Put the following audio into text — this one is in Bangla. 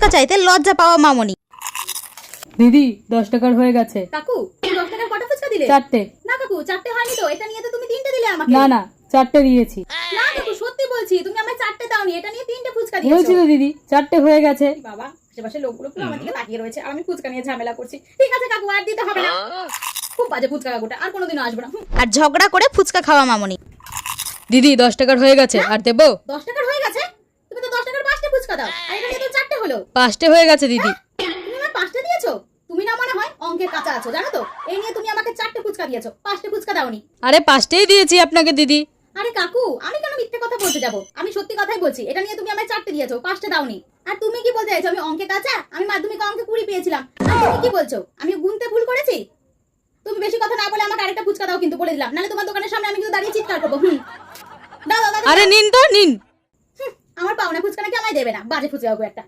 ফুচকা চাইতে লজ্জা পাওয়া মামনি। দিদি 10 টাকার হয়ে গেছে। কাকু তুমি 10 টাকার কটা ফুচকা দিলে? 4টে। না কাকু 4টে হয়নি তো, এটা নিয়ে তো তুমি 3টে দিলে আমাকে। না 4টে দিয়েছি। না কাকু সত্যি বলছি, তুমি আমায় 4টে দাওনি, এটা নিয়ে 3টে ফুচকা দিয়েছো। বলছি তো দিদি 4টে হয়ে গেছে। বাবা আশেপাশে লোকগুলো পুরো আমার দিকে তাকিয়ে রয়েছে আর আমি ফুচকা নিয়ে ঝামেলা করছি। ঠিক আছে কাকু আর দিতে হবে না, খুব বাজে ফুচকা কাকুটা, আর কোনোদিনও আসবো না। আর ঝগড়া করে ফুচকা খাওয়া মামনি। দিদি 10 টাকার হয়ে গেছে, আর দেবো? 10 টাকার হয়ে গেছে? তুমি তো 10 টাকার 5টে ফুচকা দাও, আর এটা নিয়ে তো 4টে হলো। 5টে হয়ে গেছে দিদি। তুমি আমার 5টে দিয়েছো? তুমি না মনে হয় অঙ্কের কাঁচা আছো, জানো তো? এই নিয়ে তুমি আমাকে 4টে ফুচকা দিয়েছো, 5টে ফুচকা দাওনি। আরে 5টেই দিয়েছি আপনাকে দিদি। আরে কাকু আমি কেন মিথ্যে কথা বলতে যাব? আমি সত্যি কথাই বলছি, এটা নিয়ে তুমি আমায় 4টে দিয়েছো, 5টে দাওনি। আর তুমি কি বলতে চাইছো আমি অঙ্কে কাঁচা? আমি মাধ্যমিকে অঙ্কে 20 পেয়েছিলাম, আর তুমি কি বলছো আমি গুনতে ভুল করেছি? তুমি বেশি কথা না বলে আমাকে আরেকটা ফুচকা দাও কিন্তু, বলে দিলাম, নাহলে তোমার দোকানের সামনে আমি কিন্তু দাঁড়িয়ে চিৎকার করবো। দাও দাও দাও। আরে নিন তো নিন। আমার পাওনা ফুচকা নাকি আমায় দেবে না, বাজে ফুচকা একটা।